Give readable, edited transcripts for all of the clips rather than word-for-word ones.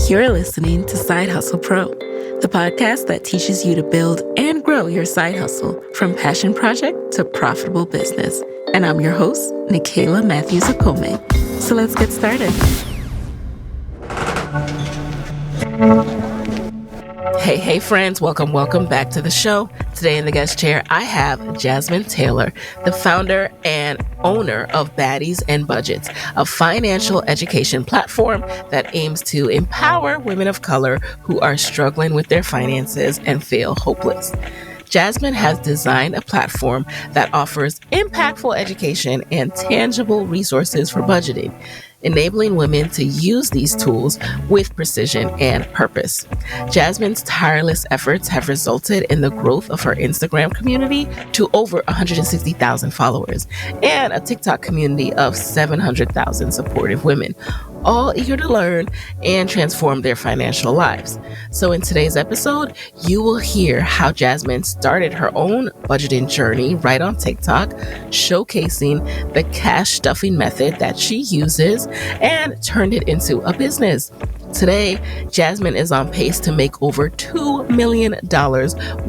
You're listening to Side Hustle Pro, the podcast that teaches you to build and grow your side hustle from passion project to profitable business. And I'm your host, Nicaila Matthews Okome. So let's get started. Hey, friends. Welcome back to the show. Today in the guest chair, I have Jasmine Taylor, the founder and owner of Baddies and Budgets, a financial education platform that aims to empower women of color who are struggling with their finances and feel hopeless. Jasmine has designed a platform that offers impactful education and tangible resources for budgeting, enabling women to use these tools with precision and purpose. Jasmine's tireless efforts have resulted in the growth of her Instagram community to over 160,000 followers and a TikTok community of 700,000 supportive women, all eager to learn and transform their financial lives. So in today's episode, you will hear how Jasmine started her own budgeting journey right on TikTok, showcasing the cash stuffing method that she uses and turned it into a business. Today, Jasmine is on pace to make over $2 million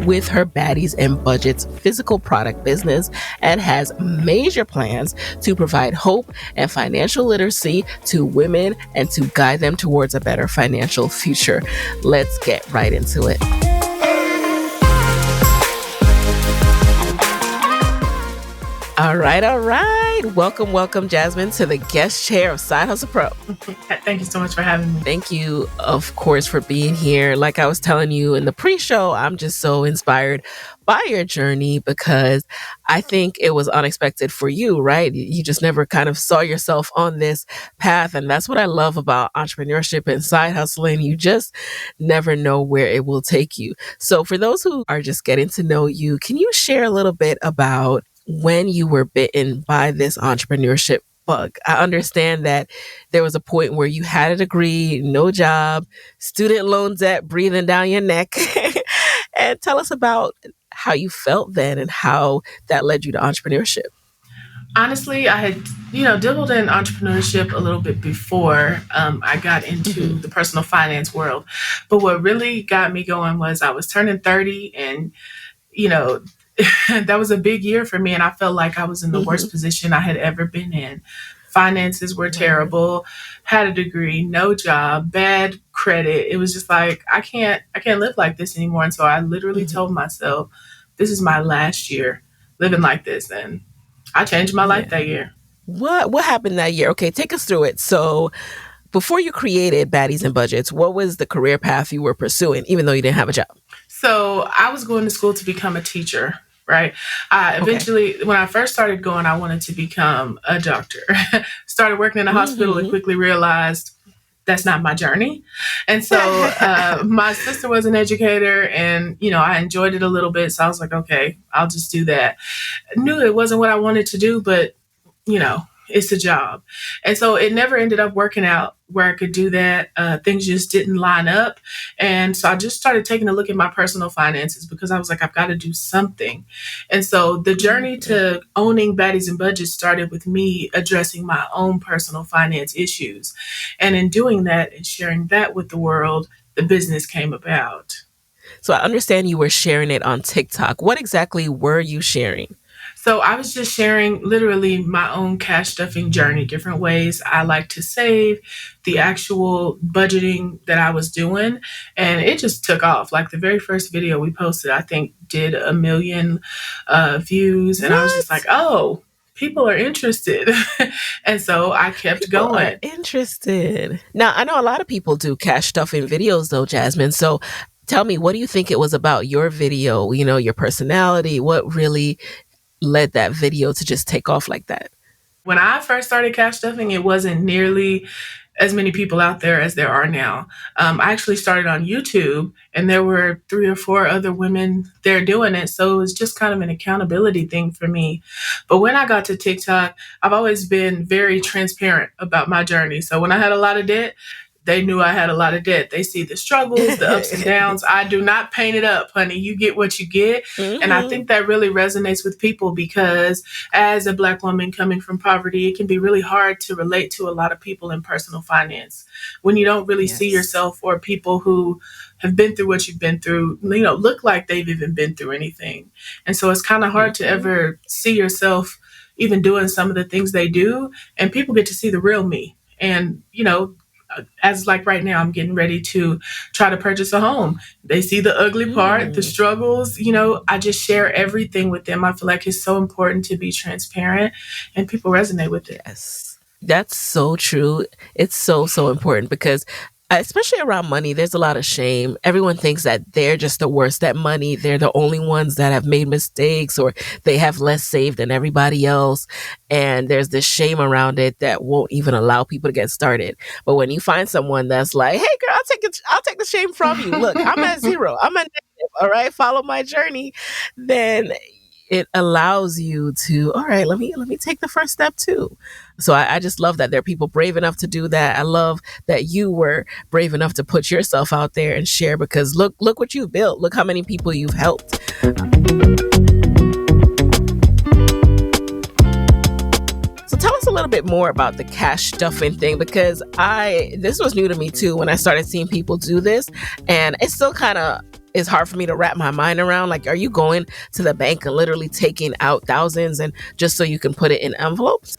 with her Baddies and Budgets physical product business and has major plans to provide hope and financial literacy to women and to guide them towards a better financial future. Let's get right into it. All right. Welcome, Jasmine, to the guest chair of Side Hustle Pro. Thank you so much for having me. Thank you, of course, for being here. Like I was telling you in the pre-show, I'm just so inspired by your journey because I think it was unexpected for you, right? You just never kind of saw yourself on this path. And that's what I love about entrepreneurship and side hustling. You just never know where it will take you. So for those who are just getting to know you, can you share a little bit about when you were bitten by this entrepreneurship bug? I understand that there was a point where you had a degree, no job, student loan debt breathing down your neck. And tell us about how you felt then and how that led you to entrepreneurship. Honestly, I had, dabbled in entrepreneurship a little bit before I got into the personal finance world. But what really got me going was I was turning 30 and, that was a big year for me. And I felt like I was in the worst position I had ever been in. Finances were terrible, had a degree, no job, bad credit. It was just like, I can't live like this anymore. And so I literally told myself, this is my last year living like this. And I changed my life that year. What happened that year? Okay, take us through it. So before you created Baddies and Budgets, what was the career path you were pursuing, even though you didn't have a job? So I was going to school to become a teacher, right? Eventually, when I first started going, I wanted to become a doctor. Started working in a hospital and quickly realized that's not my journey. And so my sister was an educator and, I enjoyed it a little bit. So I was like, okay, I'll just do that. I knew it wasn't what I wanted to do, but, it's a job. And so it never ended up working out where I could do that. Things just didn't line up. And so I just started taking a look at my personal finances because I was like, I've got to do something. And so the journey to owning Baddies and Budgets started with me addressing my own personal finance issues. And in doing that and sharing that with the world, the business came about. So I understand you were sharing it on TikTok. What exactly were you sharing? So I was just sharing literally my own cash stuffing journey, different ways I like to save, the actual budgeting that I was doing. And it just took off. Like the very first video we posted, I think did 1 million views. And I was just like, oh, people are interested. And so I kept going. Interested. Now, I know a lot of people do cash stuffing videos though, Jasmine. So tell me, what do you think it was about your video, your personality? What really led that video to just take off like that? When I first started cash stuffing, it wasn't nearly as many people out there as there are now. I actually started on YouTube and there were 3 or 4 other women there doing it. So it was just kind of an accountability thing for me. But when I got to TikTok, I've always been very transparent about my journey. So when I had a lot of debt, they knew I had a lot of debt. They see the struggles, the ups and downs. I do not paint it up, honey. You get what you get. And I think that really resonates with people because as a Black woman coming from poverty, it can be really hard to relate to a lot of people in personal finance when you don't really see yourself or people who have been through what you've been through, look like they've even been through anything. And so it's kind of hard to ever see yourself even doing some of the things they do. And people get to see the real me. And, as like right now, I'm getting ready to try to purchase a home. They see the ugly part, the struggles, I just share everything with them. I feel like it's so important to be transparent and people resonate with it. Yes, that's so true. It's so, so important because especially around money, there's a lot of shame. Everyone thinks that they're just the worst at money. They're the only ones that have made mistakes or they have less saved than everybody else. And there's this shame around it that won't even allow people to get started. But when you find someone that's like, hey girl, I'll take the shame from you. Look, I'm at zero. I'm at negative. All right. Follow my journey. Then it allows you to, all right, let me take the first step too. So I just love that there are people brave enough to do that. I love that you were brave enough to put yourself out there and share because look what you've built. Look how many people you've helped. So tell us a little bit more about the cash stuffing thing because this was new to me too when I started seeing people do this, and it's still kind of is hard for me to wrap my mind around. Like, are you going to the bank and literally taking out thousands and just so you can put it in envelopes?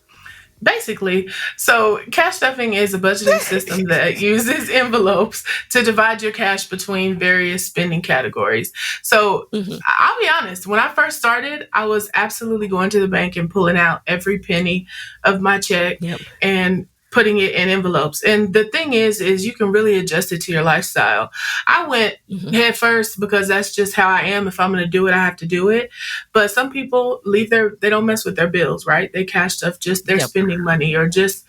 Basically. So cash stuffing is a budgeting system that uses envelopes to divide your cash between various spending categories. So I'll be honest, when I first started, I was absolutely going to the bank and pulling out every penny of my check and putting it in envelopes. And the thing is you can really adjust it to your lifestyle. I went head first because that's just how I am. If I'm going to do it, I have to do it. But some people they don't mess with their bills, right? They cash stuff just their spending money or just,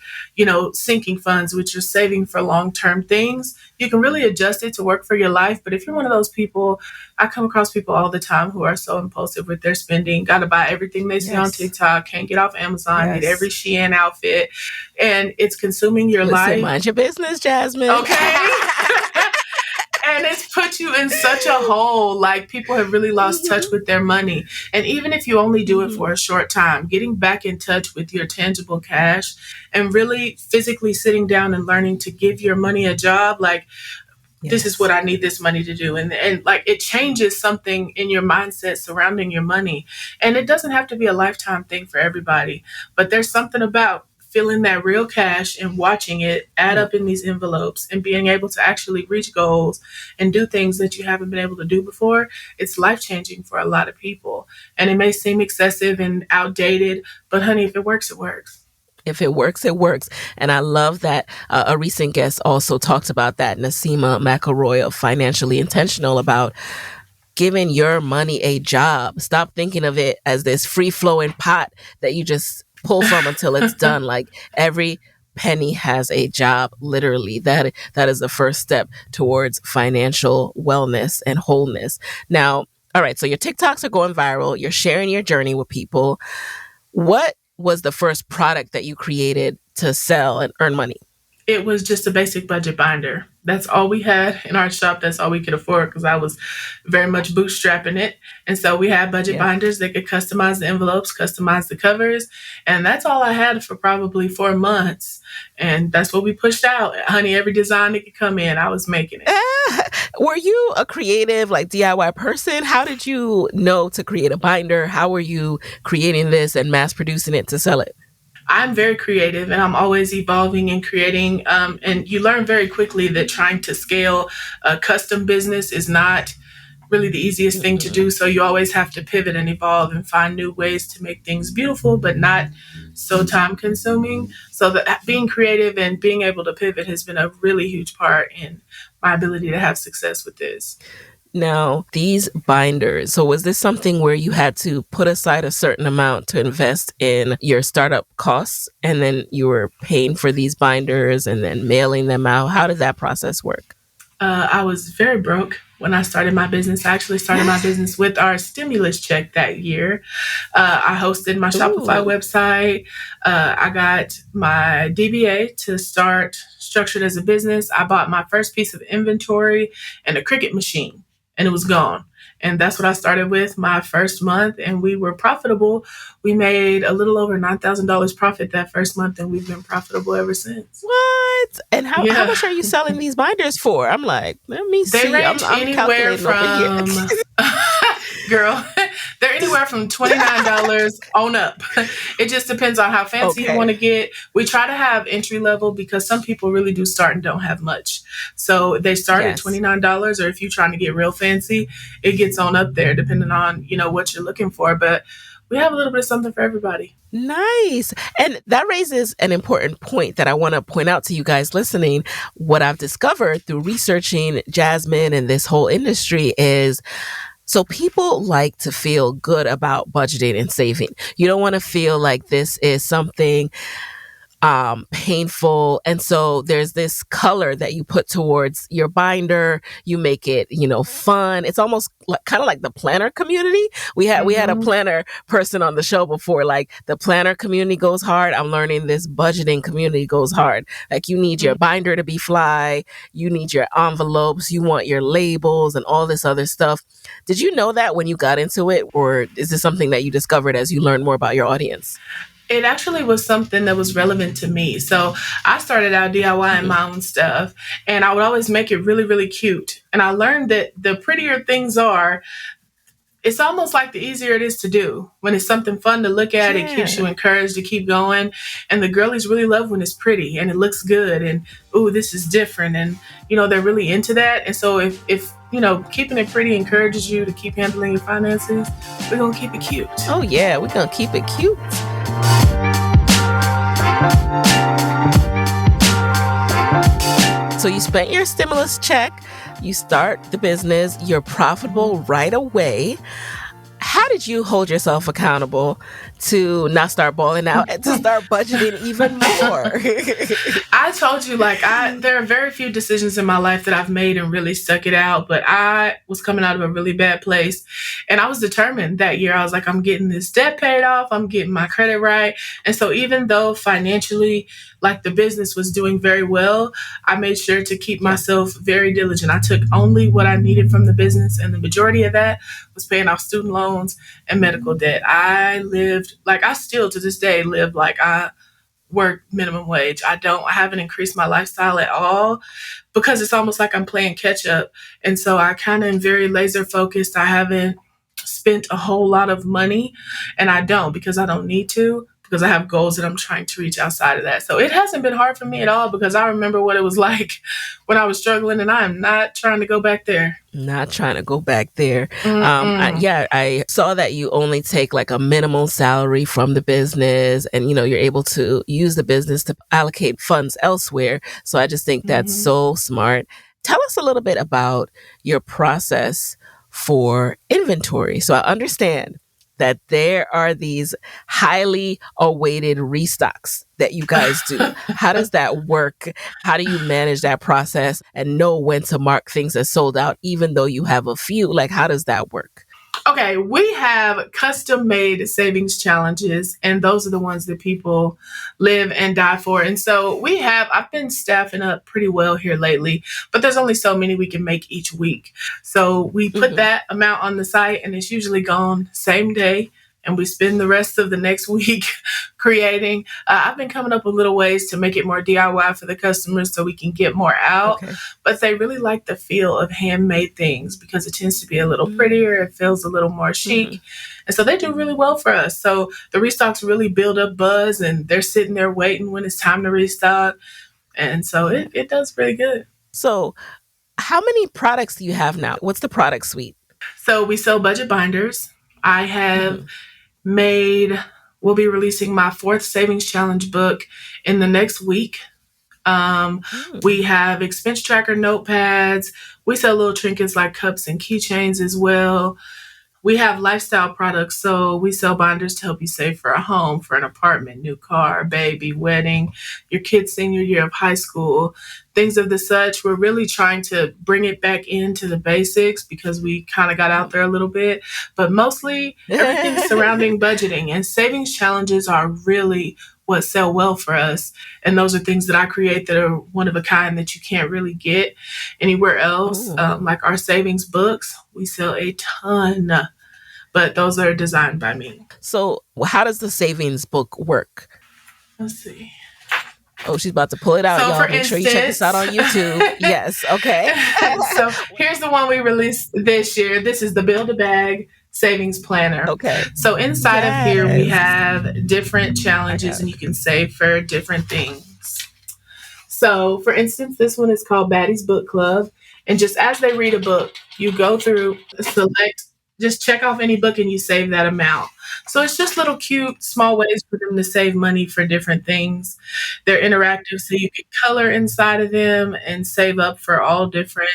sinking funds, which are saving for long-term things. You can really adjust it to work for your life. But if you're one of those people, I come across people all the time who are so impulsive with their spending, got to buy everything they see on TikTok, can't get off Amazon, need every Shein outfit. And it's consuming your life. Mind your business, Jasmine. Okay. And it's put you in such a hole. Like people have really lost touch with their money. And even if you only do it for a short time, getting back in touch with your tangible cash and really physically sitting down and learning to give your money a job, like this is what I need this money to do. And like it changes something in your mindset surrounding your money. And it doesn't have to be a lifetime thing for everybody, but there's something about feeling that real cash and watching it add up in these envelopes and being able to actually reach goals and do things that you haven't been able to do before. It's life-changing for a lot of people. And it may seem excessive and outdated, but honey, if it works, it works. If it works, it works. And I love that a recent guest also talked about that, Nasima McElroy of Financially Intentional, about giving your money a job. Stop thinking of it as this free-flowing pot that you just pull from until it's done. Like every penny has a job, literally. That is the first step towards financial wellness and wholeness. Now, all right, so your TikToks are going viral. You're sharing your journey with people. What was the first product that you created to sell and earn money? It was just a basic budget binder. That's all we had in our shop. That's all we could afford because I was very much bootstrapping it. And so we had budget binders that could customize the envelopes, customize the covers. And that's all I had for probably 4 months. And that's what we pushed out. Honey, every design that could come in, I was making it. Were you a creative, like DIY person? How did you know to create a binder? How were you creating this and mass producing it to sell it? I'm very creative and I'm always evolving and creating. And you learn very quickly that trying to scale a custom business is not really the easiest thing to do. So you always have to pivot and evolve and find new ways to make things beautiful, but not so time consuming. So that being creative and being able to pivot has been a really huge part in my ability to have success with this. Now, these binders, so was this something where you had to put aside a certain amount to invest in your startup costs and then you were paying for these binders and then mailing them out? How did that process work? I was very broke when I started my business. I actually started my business with our stimulus check that year. I hosted my Shopify Ooh. website. I got my DBA to start Structured as a Business. I bought my first piece of inventory and a Cricut machine, and it was gone. And that's what I started with my first month, and we were profitable. We made a little over $9,000 profit that first month, and we've been profitable ever since. What? And how Yeah. much are you selling these binders for? I'm like, let me They see. range I'm anywhere calculating over here. from, girl, they're anywhere from $29 on up. It just depends on how fancy you want to get. We try to have entry level because some people really do start and don't have much. So they start at $29, or if you're trying to get real fancy, it gets on up there depending on, what you're looking for. But we have a little bit of something for everybody. Nice. And that raises an important point that I want to point out to you guys listening. What I've discovered through researching Jasmine and this whole industry is, so people like to feel good about budgeting and saving. You don't want to feel like this is something painful. And so there's this color that you put towards your binder. You make it, fun. It's almost kind of like the planner community. We had a planner person on the show before. Like, the planner community goes hard. I'm learning this budgeting community goes hard. Like, you need your binder to be fly. You need your envelopes. You want your labels and all this other stuff. Did you know that when you got into it, or is this something that you discovered as you learned more about your audience? It actually was something that was relevant to me. So I started out DIYing my own stuff, and I would always make it really, really cute. And I learned that the prettier things are, it's almost like the easier it is to do. When it's something fun to look at, It keeps you encouraged to keep going. And the girlies really love when it's pretty and it looks good and, ooh, this is different. And, they're really into that. And so if keeping it pretty encourages you to keep handling your finances, we're going to keep it cute. Oh, yeah, we're going to keep it cute. So you spent your stimulus check, you start the business, you're profitable right away. How did you hold yourself accountable to not start balling out and to start budgeting even more? I told you, there are very few decisions in my life that I've made and really stuck it out, but I was coming out of a really bad place, and I was determined that year. I was like, I'm getting this debt paid off, I'm getting my credit right. And so even though financially, the business was doing very well, I made sure to keep myself very diligent. I took only what I needed from the business, and the majority of that was paying off student loans and medical debt. I still to this day live like I work minimum wage. I haven't increased my lifestyle at all because it's almost like I'm playing catch up. And so I kind of am very laser focused. I haven't spent a whole lot of money, and I don't because I don't need to, because I have goals that I'm trying to reach outside of that. So it hasn't been hard for me at all because I remember what it was like when I was struggling, and I am not trying to go back there. Not trying to go back there. I saw that you only take a minimal salary from the business, and you're able to use the business to allocate funds elsewhere. So I just think that's so smart. Tell us a little bit about your process for inventory. So I understand that there are these highly awaited restocks that you guys do. How does that work? How do you manage that process and know when to mark things as sold out, even though you have a few? How does that work? Okay, we have custom-made savings challenges, and those are the ones that people live and die for. And so I've been staffing up pretty well here lately, but there's only so many we can make each week. So we put that amount on the site, and it's usually gone same day, and we spend the rest of the next week creating. I've been coming up with little ways to make it more DIY for the customers so we can get more out. Okay. But they really like the feel of handmade things because it tends to be a little prettier. It feels a little more chic. And so they do really well for us. So the restocks really build up buzz, and they're sitting there waiting when it's time to restock. And so it does really good. So how many products do you have now? What's the product suite? So we sell budget binders. I have we'll be releasing my 4th Savings Challenge book in the next week. We have expense tracker notepads. We sell little trinkets like cups and keychains as well. We have lifestyle products. So we sell binders to help you save for a home, for an apartment, new car, baby, wedding, your kid's senior year of high school, things of the such. We're really trying to bring it back into the basics because we kind of got out there a little bit, but mostly everything surrounding budgeting and savings challenges are really what sell well for us. And those are things that I create that are one of a kind that you can't really get anywhere else. Like our savings books, we sell a ton, but those are designed by me. So how does the savings book work? Let's see. Oh, she's about to pull it out, So y'all. for Make sure you check this out on YouTube. Yes, okay. So here's the one we released this year. This is the Build a Bag Savings Planner. Okay. So inside of here, we Yes. have different challenges and you can save for different things. So for instance, this one is called Baddies Book Club. And just as they read a book, you go through, select, just check off any book and you save that amount. So it's just little cute, small ways for them to save money for different things. They're interactive, so you can color inside of them and save up for all different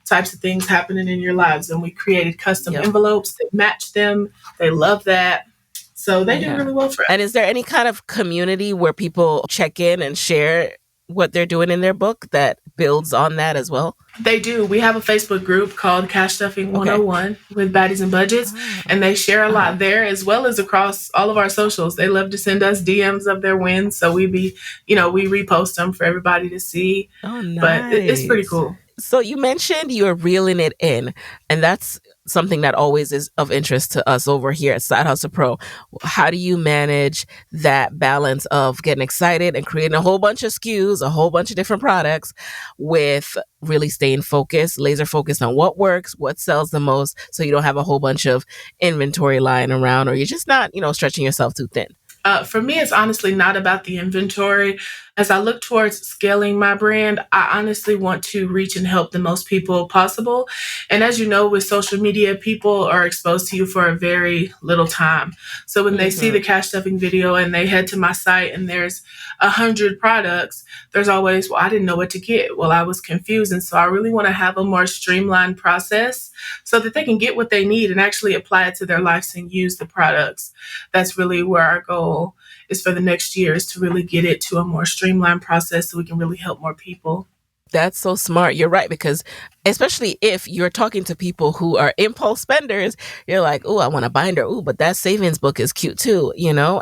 types of things happening in your lives. And we created custom Yep. envelopes that match them. They love that. So they do really well for us. And is there any kind of community where people check in and share what they're doing in their book that builds on that as well? They do. We have a Facebook group called Cash Stuffing 101 with Baddies and Budgets, and they share a lot there as well as across all of our socials. They love to send us DMs of their wins, so we repost them for everybody to see. Oh, nice. But it's pretty cool. So you mentioned you're reeling it in, and that's something that always is of interest to us over here at Side Hustle Pro. How do you manage that balance of getting excited and creating a whole bunch of SKUs, a whole bunch of different products, with really staying focused, laser focused on what works, what sells the most, so you don't have a whole bunch of inventory lying around, or you're just not, stretching yourself too thin? For me, it's honestly not about the inventory. As I look towards scaling my brand, I honestly want to reach and help the most people possible. And as you know, with social media, people are exposed to you for a very little time. So when they see the cash stuffing video and they head to my site and there's 100 products, there's always, well, I didn't know what to get. Well, I was confused. And so I really want to have a more streamlined process so that they can get what they need and actually apply it to their lives and use the products. That's really where our goal is for the next year, is to really get it to a more streamlined process so we can really help more people. That's so smart. You're right, because especially if you're talking to people who are impulse spenders, you're like, oh, I want a binder. Oh, but that savings book is cute too,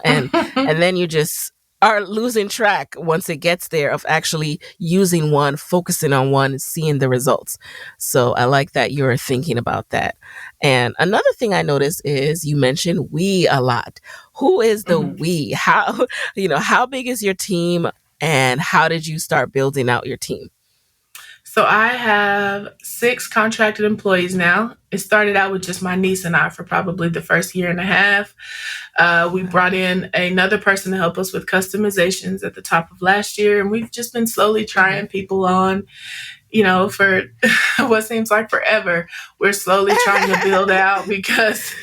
and then you just are losing track once it gets there of actually using one, focusing on one, seeing the results. So I like that you're thinking about that. And another thing I noticed is you mentioned we a lot. Who is the we? How big is your team, and how did you start building out your team? So I have 6 contracted employees now. It started out with just my niece and I for probably the first year and a half. We brought in another person to help us with customizations at the top of last year. And we've just been slowly trying people on, for what seems like forever. We're slowly trying to build out because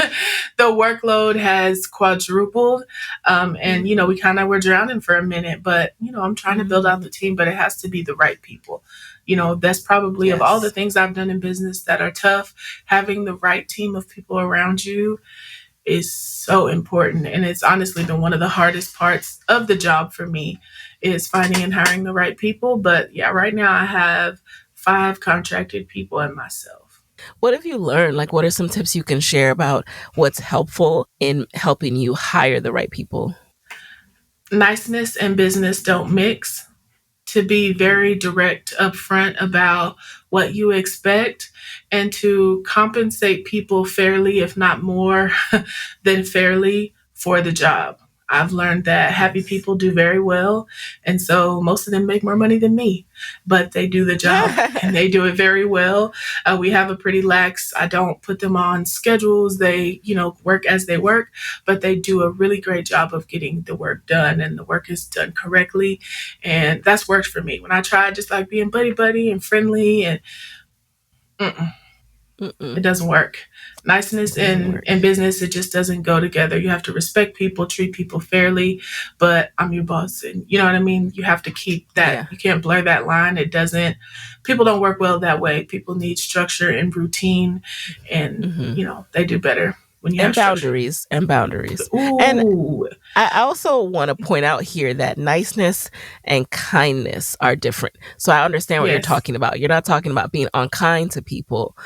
the workload has quadrupled. And, we kind of were drowning for a minute. But, I'm trying to build out the team, but it has to be the right people. That's probably of all the things I've done in business that are tough, having the right team of people around you is so important. And it's honestly been one of the hardest parts of the job for me, is finding and hiring the right people. But yeah, right now I have 5 contracted people and myself. What have you learned? Like, what are some tips you can share about what's helpful in helping you hire the right people? Niceness and business don't mix. To be very direct upfront about what you expect and to compensate people fairly, if not more than fairly, for the job. I've learned that happy people do very well. And so most of them make more money than me, but they do the job and they do it very well. We have a pretty lax, I don't put them on schedules. They, work as they work, but they do a really great job of getting the work done, and the work is done correctly. And that's worked for me. When I tried just like being buddy and friendly and It doesn't work. Niceness in business, it just doesn't go together. You have to respect people, treat people fairly, but I'm your boss. And you know what I mean? You have to keep that. Yeah. You can't blur that line. People don't work well that way. People need structure and routine, and, they do better when you have boundaries structure. and boundaries. Ooh. And I also want to point out here that niceness and kindness are different. So I understand what you're talking about. You're not talking about being unkind to people.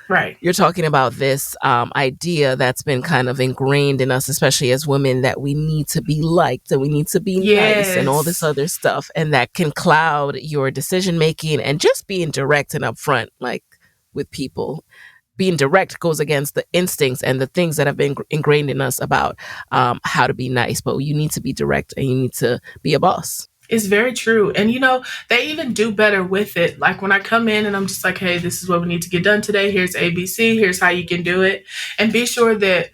Right. You're talking about this idea that's been kind of ingrained in us, especially as women, that we need to be liked and we need to be nice and all this other stuff. And that can cloud your decision making and just being direct and upfront, like with people. Being direct goes against the instincts and the things that have been ingrained in us about how to be nice. But you need to be direct and you need to be a boss. It's very true. And, they even do better with it. Like when I come in and I'm just like, hey, this is what we need to get done today. Here's ABC. Here's how you can do it. And be sure that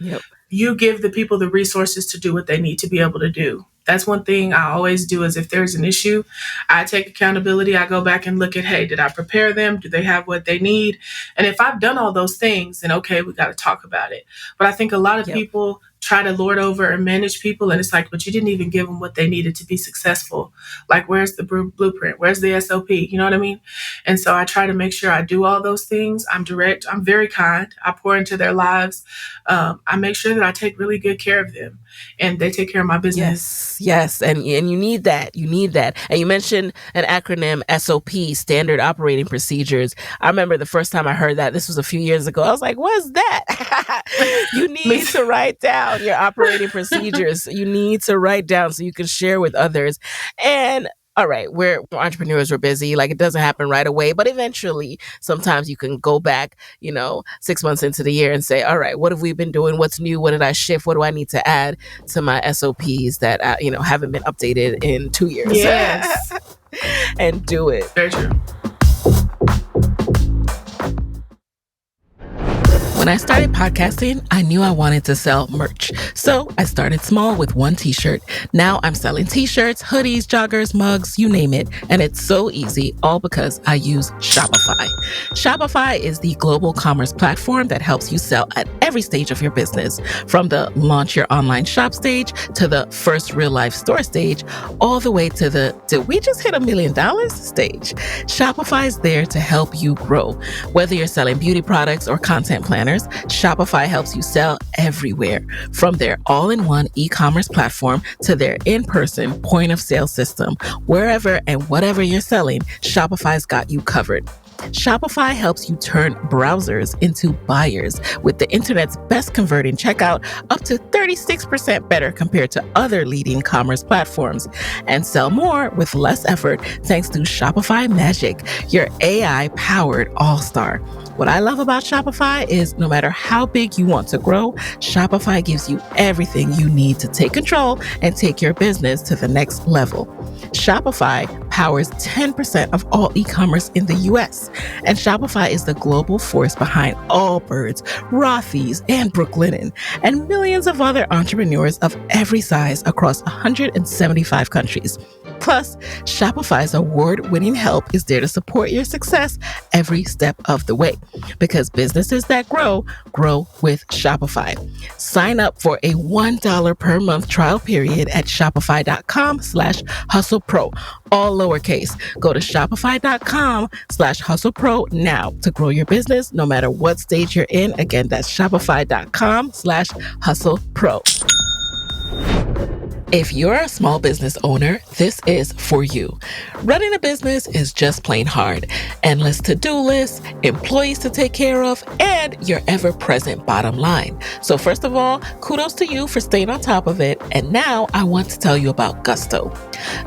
you give the people the resources to do what they need to be able to do. That's one thing I always do is if there's an issue, I take accountability. I go back and look at, hey, did I prepare them? Do they have what they need? And if I've done all those things, then okay, we got to talk about it. But I think a lot of people try to lord over and manage people. And it's like, but you didn't even give them what they needed to be successful. Like, where's the blueprint? Where's the SOP? You know what I mean? And so I try to make sure I do all those things. I'm direct. I'm very kind. I pour into their lives. I make sure that I take really good care of them and they take care of my business. Yes. And you need that. You need that. And you mentioned an acronym, SOP, Standard Operating Procedures. I remember the first time I heard that, this was a few years ago. I was like, what's that? You need to write down your operating procedures. You need to write down so you can share with others. And all right, we're entrepreneurs, we're busy. Like, it doesn't happen right away, but eventually sometimes you can go back, 6 months into the year and say, all right, what have we been doing? What's new? What did I shift? What do I need to add to my SOPs that, haven't been updated in 2 years? Yes. And do it. Very true. When I started podcasting, I knew I wanted to sell merch. So I started small with one t-shirt. Now I'm selling t-shirts, hoodies, joggers, mugs, you name it. And it's so easy, all because I use Shopify. Shopify is the global commerce platform that helps you sell at every stage of your business. From the launch your online shop stage to the first real life store stage, all the way to the did we just hit $1 million stage. Shopify is there to help you grow. Whether you're selling beauty products or content planners, Shopify helps you sell everywhere. From their all-in-one e-commerce platform to their in-person point-of-sale system, wherever and whatever you're selling, Shopify's got you covered. Shopify helps you turn browsers into buyers with the internet's best converting checkout, up to 36% better compared to other leading commerce platforms, and sell more with less effort thanks to Shopify Magic, your AI-powered all-star. What I love about Shopify is no matter how big you want to grow, Shopify gives you everything you need to take control and take your business to the next level. Shopify powers 10% of all e-commerce in the US, and Shopify is the global force behind Allbirds, Rothy's, and Brooklinen, and millions of other entrepreneurs of every size across 175 countries. Plus, Shopify's award-winning help is there to support your success every step of the way. Because businesses that grow, grow with Shopify. Sign up for a $1 per month trial period at shopify.com/hustlepro, all lowercase. Go to shopify.com/hustlepro now to grow your business no matter what stage you're in. Again, that's shopify.com/hustlepro. If you're a small business owner, this is for you. Running a business is just plain hard. Endless to-do lists, employees to take care of, and your ever-present bottom line. So first of all, kudos to you for staying on top of it. And now I want to tell you about Gusto.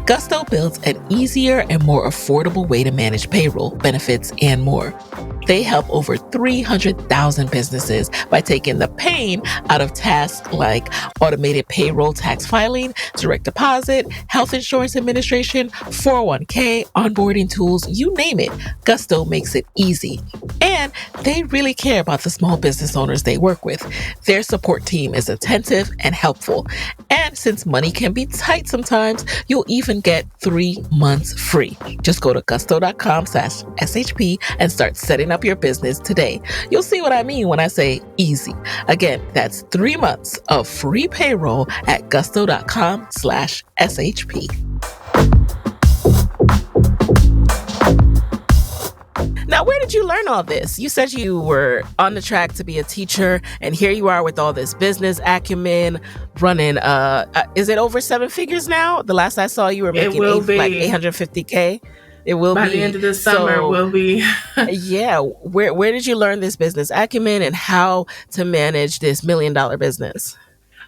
Gusto builds an easier and more affordable way to manage payroll, benefits, and more. They help over 300,000 businesses by taking the pain out of tasks like automated payroll tax filing, direct deposit, health insurance administration, 401k, onboarding tools, you name it. Gusto makes it easy. And they really care about the small business owners they work with. Their support team is attentive and helpful. And since money can be tight sometimes, you'll even get 3 months free. Just go to gusto.com/SHP and start setting up up your business today. You'll see what I mean when I say easy. Again, that's 3 months of free payroll at gusto.com/SHP. Now, where did you learn all this? You said you were on the track to be a teacher, and here you are with all this business acumen, running, is it over 7 figures now? The last I saw, you were making like $850K. It will by be. the end of the summer, will be. Yeah. Where did you learn this business acumen and how to manage this $1 million business?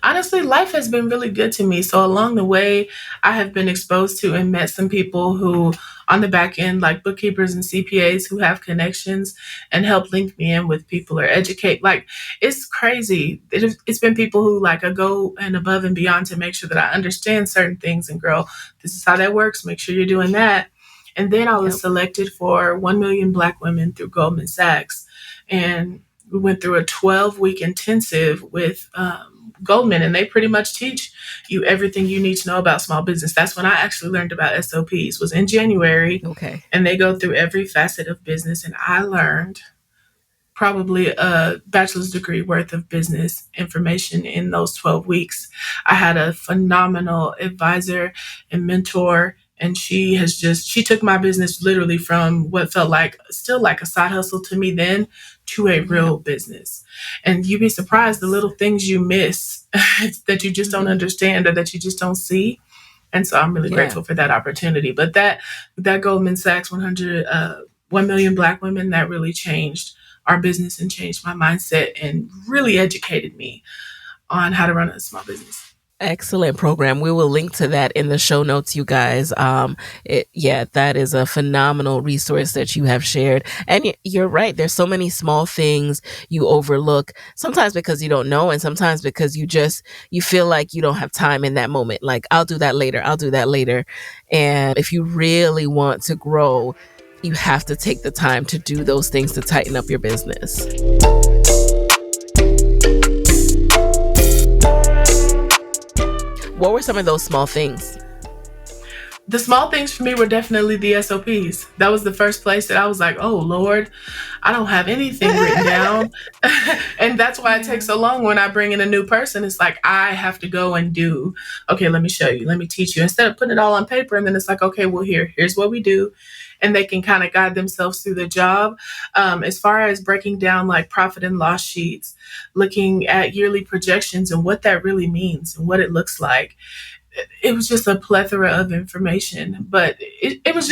Honestly, life has been really good to me. So along the way, I have been exposed to and met some people who on the back end, like bookkeepers and CPAs who have connections and help link me in with people or educate. Like, it's crazy. It's been people who like go and above and beyond to make sure that I understand certain things. And girl, this is how that works. Make sure you're doing that. And then I was selected for 1 Million Black Women through Goldman Sachs. And we went through a 12-week intensive with Goldman, and they pretty much teach you everything you need to know about small business. That's when I actually learned about SOPs, was in January. Okay. And they go through every facet of business. And I learned probably a bachelor's degree worth of business information in those 12 weeks. I had a phenomenal advisor and mentor, and she took my business literally from what felt like still like a side hustle to me then to a real business. And you'd be surprised the little things you miss that you just don't understand or that you just don't see. And so I'm really grateful for that opportunity. But that Goldman Sachs 1 Million Black Women, that really changed our business and changed my mindset and really educated me on how to run a small business. Excellent program. We will link to that in the show notes, you guys. That is a phenomenal resource that you have shared. And you're right. There's so many small things you overlook, sometimes because you don't know, and sometimes because you feel like you don't have time in that moment. Like, I'll do that later. And if you really want to grow, you have to take the time to do those things to tighten up your business. What were some of those small things? The small things for me were definitely the SOPs. That was the first place that I was like, oh, Lord, I don't have anything written down. And that's why it takes so long when I bring in a new person. It's like, I have to go and do, okay, let me show you, let me teach you. Instead of putting it all on paper, and then it's like, okay, well, here's what we do. And they can kind of guide themselves through the job. As far as breaking down like profit and loss sheets, looking at yearly projections and what that really means and what it looks like. It was just a plethora of information, but it was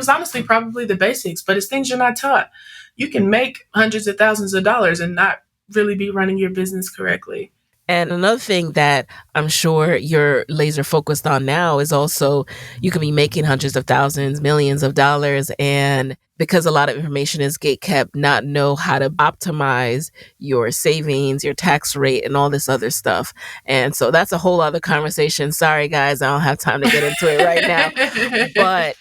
honestly probably the basics, but it's things you're not taught. You can make hundreds of thousands of dollars and not really be running your business correctly. And another thing that I'm sure you're laser focused on now is also you can be making hundreds of thousands, millions of dollars, and because a lot of information is gatekept, not know how to optimize your savings, your tax rate, and all this other stuff. And so that's a whole other conversation. Sorry, guys, I don't have time to get into it right now. But,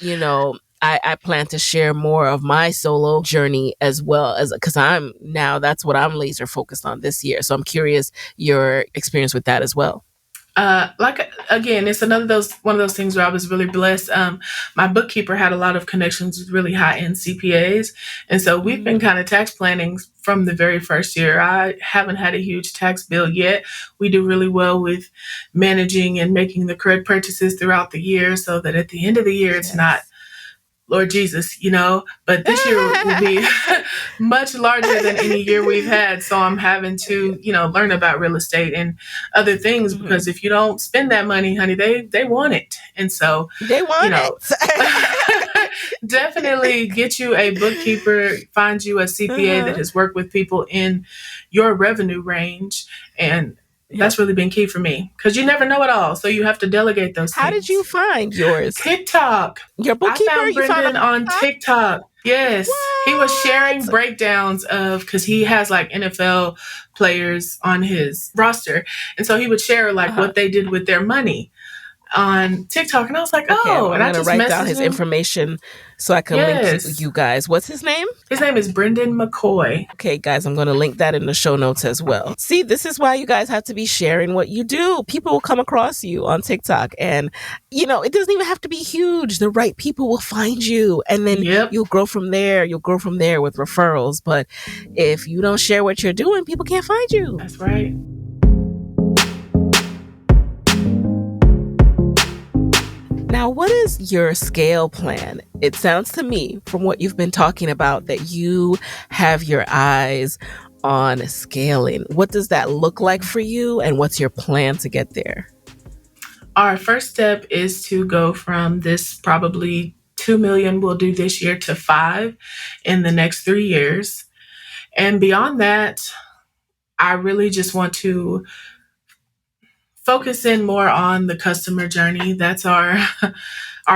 I plan to share more of my solo journey as well, as because that's what I'm laser focused on this year. So I'm curious your experience with that as well. Again, it's one of those things where I was really blessed. My bookkeeper had a lot of connections with really high-end CPAs. And so we've been kind of tax planning from the very first year. I haven't had a huge tax bill yet. We do really well with managing and making the correct purchases throughout the year so that at the end of the year, it's not, Lord Jesus, but this year will be much larger than any year we've had. So I'm having to, learn about real estate and other things because if you don't spend that money, honey, they want it. And so they want it. Definitely get you a bookkeeper, find you a CPA that has worked with people in your revenue range. And that's really been key for me because you never know it all. So you have to delegate those things. How did you find yours? TikTok. Your bookkeeper? I found Brendan on TikTok. Yes. What? He was sharing breakdowns because he has like NFL players on his roster. And so he would share what they did with their money on TikTok. And I was like, and I just write down his information so I can link Yes. you guys. What's his name? His name is Brendan McCoy. Okay, guys, I'm going to link that in the show notes as well. See, this is why you guys have to be sharing what you do. People will come across you on TikTok, and, it doesn't even have to be huge. The right people will find you, and then Yep. you'll grow from there. You'll grow from there with referrals. But if you don't share what you're doing, people can't find you. That's right. Now, what is your scale plan? It sounds to me, from what you've been talking about, that you have your eyes on scaling. What does that look like for you, and what's your plan to get there? Our first step is to go from this probably 2 million we'll do this year to 5 in the next 3 years. And beyond that, I really just want to focus in more on the customer journey. That's our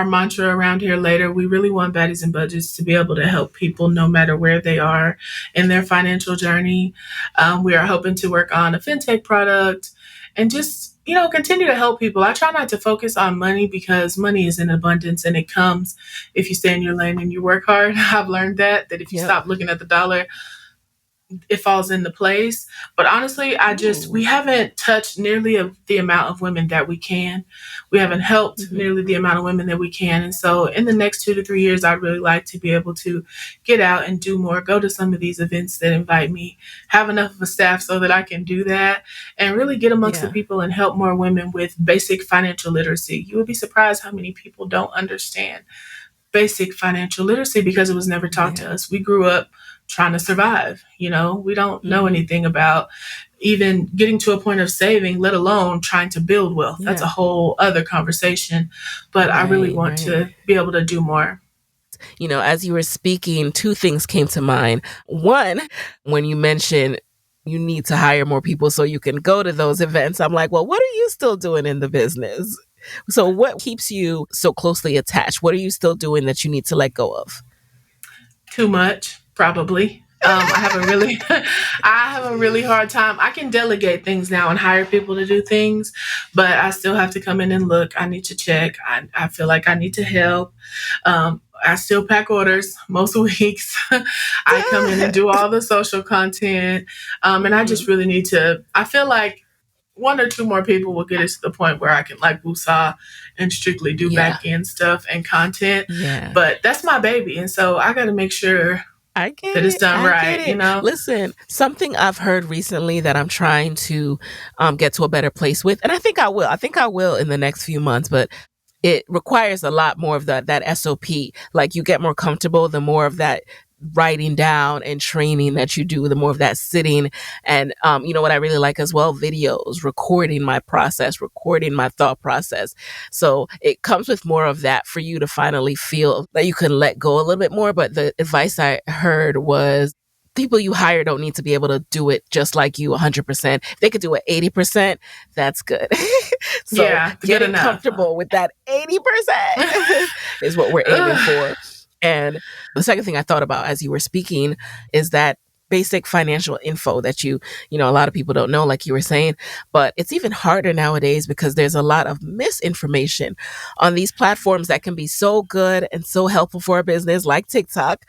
mantra around here later. We really want Baddies and Budgets to be able to help people no matter where they are in their financial journey. We are hoping to work on a fintech product and just, continue to help people. I try not to focus on money because money is in abundance and it comes if you stay in your lane and you work hard. I've learned that if you stop looking at the dollar, it falls into place. But honestly, we haven't touched nearly the amount of women that we can. We haven't helped nearly the amount of women that we can. And so in the next 2 to 3 years, I'd really like to be able to get out and do more, go to some of these events that invite me, have enough of a staff so that I can do that, and really get amongst the people and help more women with basic financial literacy. You would be surprised how many people don't understand basic financial literacy because it was never taught to us. We grew up trying to survive. We don't know anything about even getting to a point of saving, let alone trying to build wealth. That's a whole other conversation. But I really want to be able to do more. As you were speaking, 2 things came to mind. One, when you mentioned you need to hire more people so you can go to those events, I'm like, well, what are you still doing in the business? So what keeps you so closely attached? What are you still doing that you need to let go of? Too much, probably. I have a really hard time. I can delegate things now and hire people to do things, but I still have to come in and look. I need to check. I feel like I need to help. I still pack orders most weeks. I come in and do all the social content. And I just really need to, I feel like 1 or 2 more people will get us to the point where I can woosah and strictly do back end stuff and content. Yeah. But that's my baby. And so I got to make sure that it's done right. Listen, something I've heard recently that I'm trying to get to a better place with, and I think I will in the next few months, but it requires a lot more of that SOP. Like, you get more comfortable, the more of that writing down and training that you do, the more of that sitting. And what I really like as well, videos, recording my process, recording my thought process. So it comes with more of that for you to finally feel that you can let go a little bit more. But the advice I heard was, people you hire don't need to be able to do it just like you 100%. If they could do it 80%, that's good. So getting comfortable with that 80% is what we're aiming for. And the second thing I thought about as you were speaking is that basic financial info that a lot of people don't know, like you were saying. But it's even harder nowadays because there's a lot of misinformation on these platforms that can be so good and so helpful for a business, like TikTok.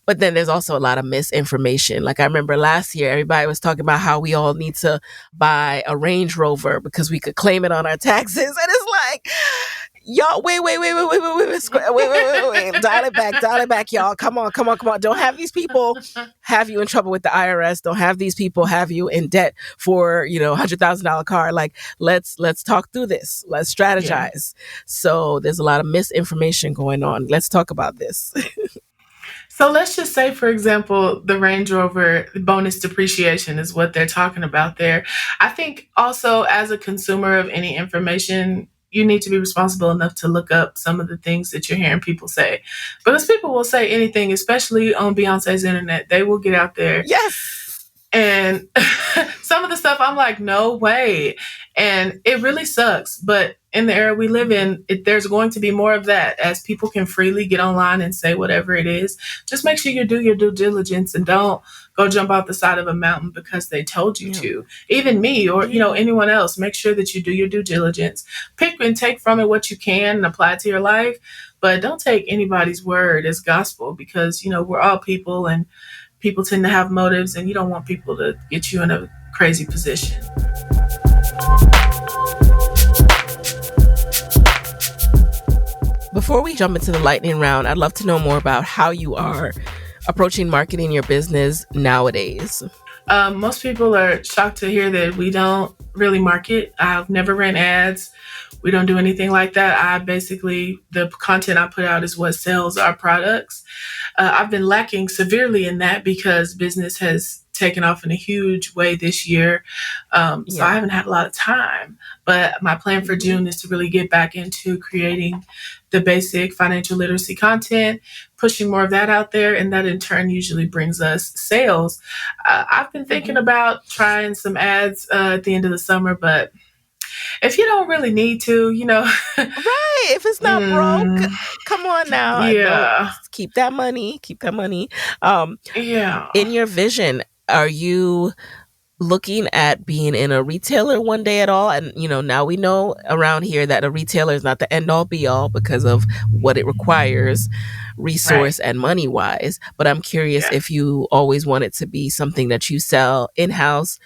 But then there's also a lot of misinformation. Like, I remember last year, everybody was talking about how we all need to buy a Range Rover because we could claim it on our taxes. And it's like, y'all, wait. Dial it back, y'all. Come on. Don't have these people have you in trouble with the IRS. Don't have these people have you in debt for, $100,000 car. Like, let's talk through this. Let's strategize. Yeah. So there's a lot of misinformation going on. Let's talk about this. So let's just say, for example, the Range Rover bonus depreciation is what they're talking about there. I think also, as a consumer of any information, you need to be responsible enough to look up some of the things that you're hearing people say. Because people will say anything, especially on Beyonce's internet. They will get out there. Yes. And some of the stuff, I'm like, no way. And it really sucks. But in the era we live in, there's going to be more of that, as people can freely get online and say whatever it is. Just make sure you do your due diligence and don't go jump off the side of a mountain because they told you to. Even me or, anyone else, make sure that you do your due diligence. Pick and take from it what you can and apply it to your life. but don't take anybody's word as gospel, because, we're all people, and people tend to have motives, and you don't want people to get you in a crazy position. Before we jump into the lightning round, I'd love to know more about how you are approaching marketing your business nowadays. Most people are shocked to hear that we don't really market. I've never ran ads. We don't do anything like that. The content I put out is what sells our products. I've been lacking severely in that because business has taken off in a huge way this year. So I haven't had a lot of time. But my plan for June is to really get back into creating the basic financial literacy content, pushing more of that out there, and that in turn usually brings us sales. I've been thinking about trying some ads at the end of the summer, but if you don't really need to, Right. If it's not broke, come on now. Yeah. Keep that money. Yeah. In your vision, are you looking at being in a retailer one day at all? And, now we know around here that a retailer is not the end all be all because of what it requires, resource and money wise. But I'm curious if you always want it to be something that you sell in-house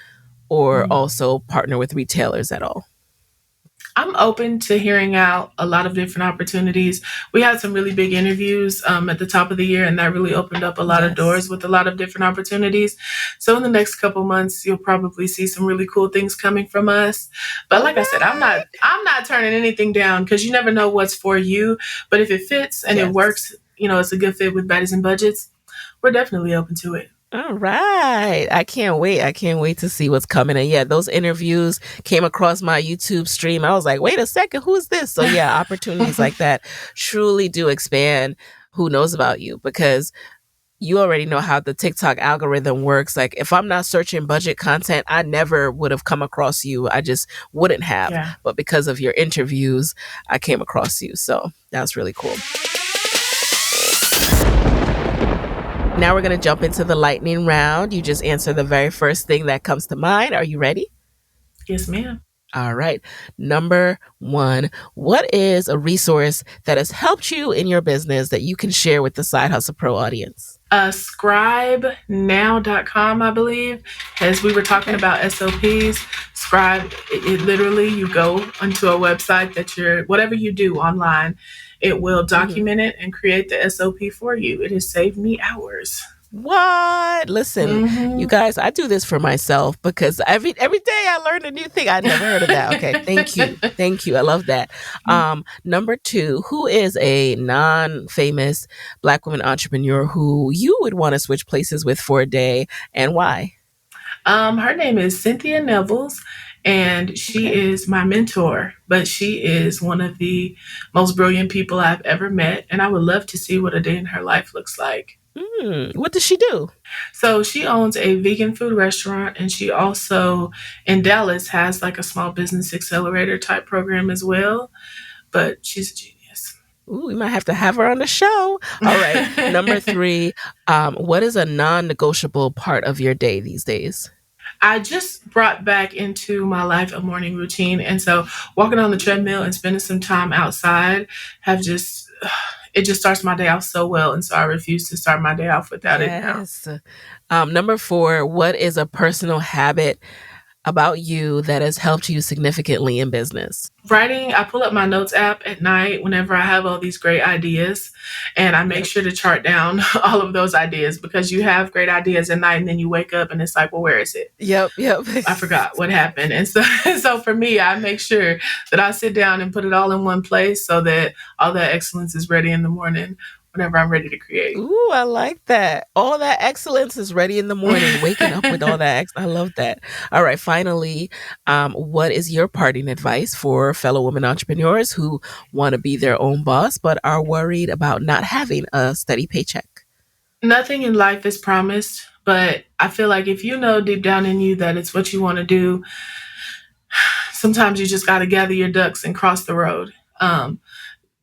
or also partner with retailers at all. I'm open to hearing out a lot of different opportunities. We had some really big interviews at the top of the year, and that really opened up a lot of doors with a lot of different opportunities. So in the next couple months, you'll probably see some really cool things coming from us. But like I said, I'm not turning anything down, because you never know what's for you. But if it fits and it works, it's a good fit with Baddies and Budgets, we're definitely open to it. All right. I can't wait. I can't wait to see what's coming. And yeah, those interviews came across my YouTube stream. I was like, wait a second, who's this? So yeah, opportunities like that truly do expand who knows about you, because you already know how the TikTok algorithm works. Like if I'm not searching budget content, I never would have come across you. I just wouldn't have. Yeah. But because of your interviews, I came across you. So that's really cool. Now we're going to jump into the lightning round. You just answer the very first thing that comes to mind. Are you ready? Yes, ma'am. All right. Number 1, what is a resource that has helped you in your business that you can share with the Side Hustle Pro audience? ScribeNow.com, I believe. As we were talking about SOPs, Scribe, it literally, you go onto a website that whatever you do online, it will document it and create the SOP for you. It has saved me hours. What? Listen, you guys, I do this for myself because every day I learn a new thing. I never heard of that. Okay, thank you. Thank you. I love that. Number 2, who is a non-famous Black woman entrepreneur who you would want to switch places with for a day, and why? Her name is Cynthia Nevels, and she is my mentor, but she is one of the most brilliant people I've ever met, and I would love to see what a day in her life looks like. What does she do? So she owns a vegan food restaurant, and she also in Dallas has like a small business accelerator type program as well, but she's a genius. Ooh, we might have to have her on the show. All right. Number 3, what is a non-negotiable part of your day these days? I just brought back into my life a morning routine. And so walking on the treadmill and spending some time outside it just starts my day off so well. And so I refuse to start my day off without it now. Number 4, what is a personal habit about you that has helped you significantly in business? Writing. I pull up my notes app at night whenever I have all these great ideas, and I make sure to chart down all of those ideas, because you have great ideas at night and then you wake up and it's like, well, where is it? Yep. I forgot what happened. And so for me, I make sure that I sit down and put it all in one place so that all that excellence is ready in the morning whenever I'm ready to create. Ooh, I like that. All that excellence is ready in the morning, waking up with all that. I love that. All right. Finally, what is your parting advice for fellow women entrepreneurs who want to be their own boss, but are worried about not having a steady paycheck? Nothing in life is promised, but I feel like if you know deep down in you that it's what you want to do, sometimes you just got to gather your ducks and cross the road.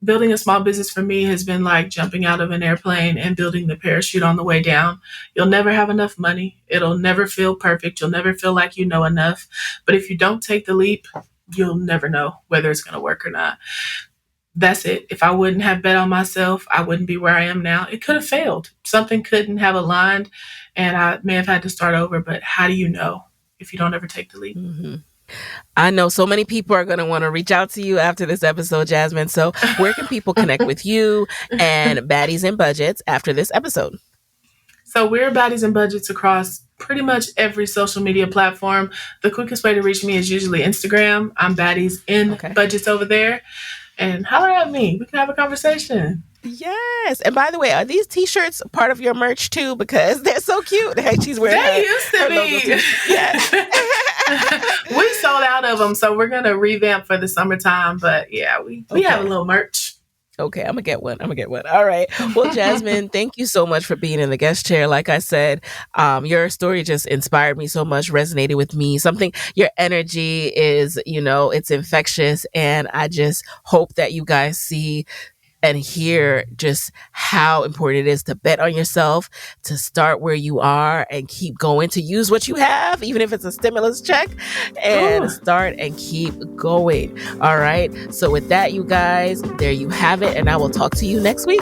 Building a small business for me has been like jumping out of an airplane and building the parachute on the way down. You'll never have enough money. It'll never feel perfect. You'll never feel like you know enough. But if you don't take the leap, you'll never know whether it's going to work or not. that's it. If I wouldn't have bet on myself, I wouldn't be where I am now. It could have failed. Something couldn't have aligned and I may have had to start over. But how do you know if you don't ever take the leap? Mm-hmm. I know so many people are going to want to reach out to you after this episode, Jasmine. So where can people connect with you and Baddies and Budgets after this episode? So we're Baddies and Budgets across pretty much every social media platform. The quickest way to reach me is usually Instagram. I'm Baddies in Budgets over there. And holler at me. We can have a conversation. Yes. And by the way, are these t-shirts part of your merch too? Because they're so cute. Hey, she's wearing they used to be. Yes. We sold out of them, so we're going to revamp for the summertime. But yeah, we have a little merch. Okay, I'm going to get one. All right. Well, Jasmine, thank you so much for being in the guest chair. Like I said, your story just inspired me so much, resonated with me. Your energy is, it's infectious. And I just hope that you guys see and hear just how important it is to bet on yourself, to start where you are and keep going, to use what you have, even if it's a stimulus check, and start and keep going. All right. So with that, you guys, there you have it. And I will talk to you next week.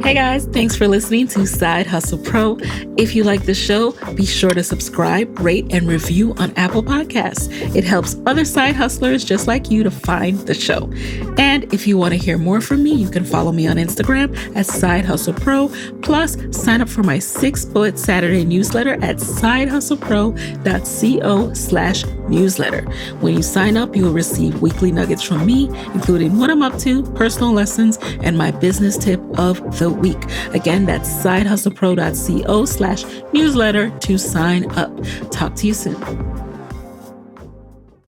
Hey guys, thanks for listening to Side Hustle Pro. If you like the show, be sure to subscribe, rate, and review on Apple Podcasts. It helps other side hustlers just like you to find the show. And if you want to hear more from me, you can follow me on Instagram at Side Hustle Pro. Plus, sign up for my 6-bullet Saturday newsletter at sidehustlepro.co/newsletter. When you sign up, you will receive weekly nuggets from me, including what I'm up to, personal lessons, and my business tip of the week. Again, that's sidehustlepro.co/newsletter to sign up. Talk to you soon.